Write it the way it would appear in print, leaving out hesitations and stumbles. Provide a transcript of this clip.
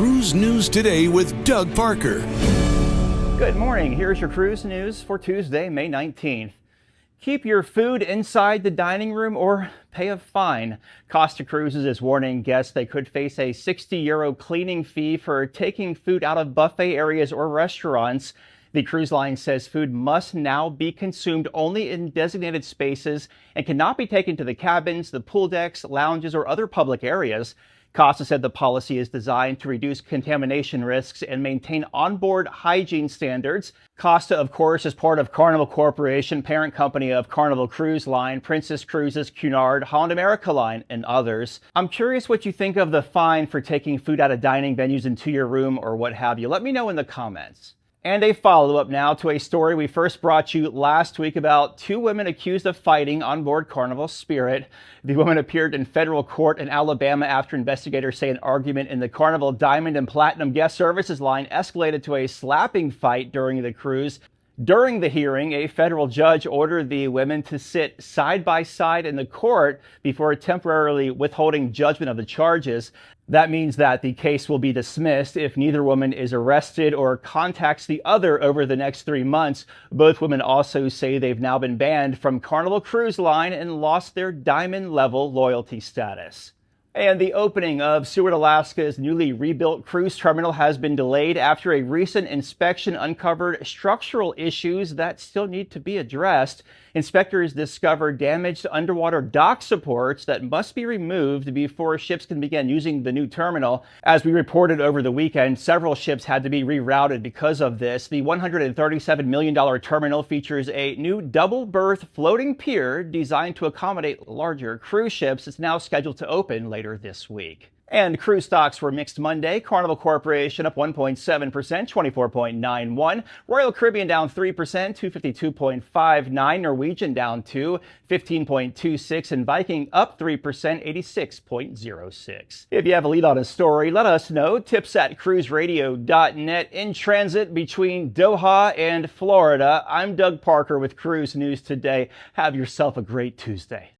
Cruise News Today with Doug Parker. Good morning. Here's your cruise news for Tuesday, May 19th. Keep your food inside the dining room or pay a fine. Costa Cruises is warning guests they could face a €60 cleaning fee for taking food out of buffet areas or restaurants. The cruise line says food must now be consumed only in designated spaces and cannot be taken to the cabins, the pool decks, lounges, or other public areas. Costa said the policy is designed to reduce contamination risks and maintain onboard hygiene standards. Costa, of course, is part of Carnival Corporation, parent company of Carnival Cruise Line, Princess Cruises, Cunard, Holland America Line, and others. I'm curious what you think of the fine for taking food out of dining venues into your room or what have you. Let me know in the comments. And a follow-up now to a story we first brought you last week about two women accused of fighting on board Carnival Spirit. The women appeared in federal court in Alabama after investigators say an argument in the Carnival Diamond and Platinum guest services line escalated to a slapping fight during the cruise. During the hearing, a federal judge ordered the women to sit side by side in the court before temporarily withholding judgment of the charges. That means that the case will be dismissed if neither woman is arrested or contacts the other over the next 3 months. Both women also say they've now been banned from Carnival Cruise Line and lost their diamond level loyalty status. And the opening of Seward, Alaska's newly rebuilt cruise terminal has been delayed after a recent inspection uncovered structural issues that still need to be addressed. Inspectors discovered damaged underwater dock supports that must be removed before ships can begin using the new terminal. As we reported over the weekend, several ships had to be rerouted because of this. The $137 million terminal features a new double-berth floating pier designed to accommodate larger cruise ships. It's now scheduled to open later this week. And cruise stocks were mixed Monday. Carnival Corporation up 1.7%, 24.91. Royal Caribbean down 3%, 252.59. Norwegian down 2, 15.26. And Viking up 3%, 86.06. If you have a lead on a story, let us know. Tips at cruiseradio.net. In transit between Doha and Florida. I'm Doug Parker with Cruise News Today. Have yourself a great Tuesday.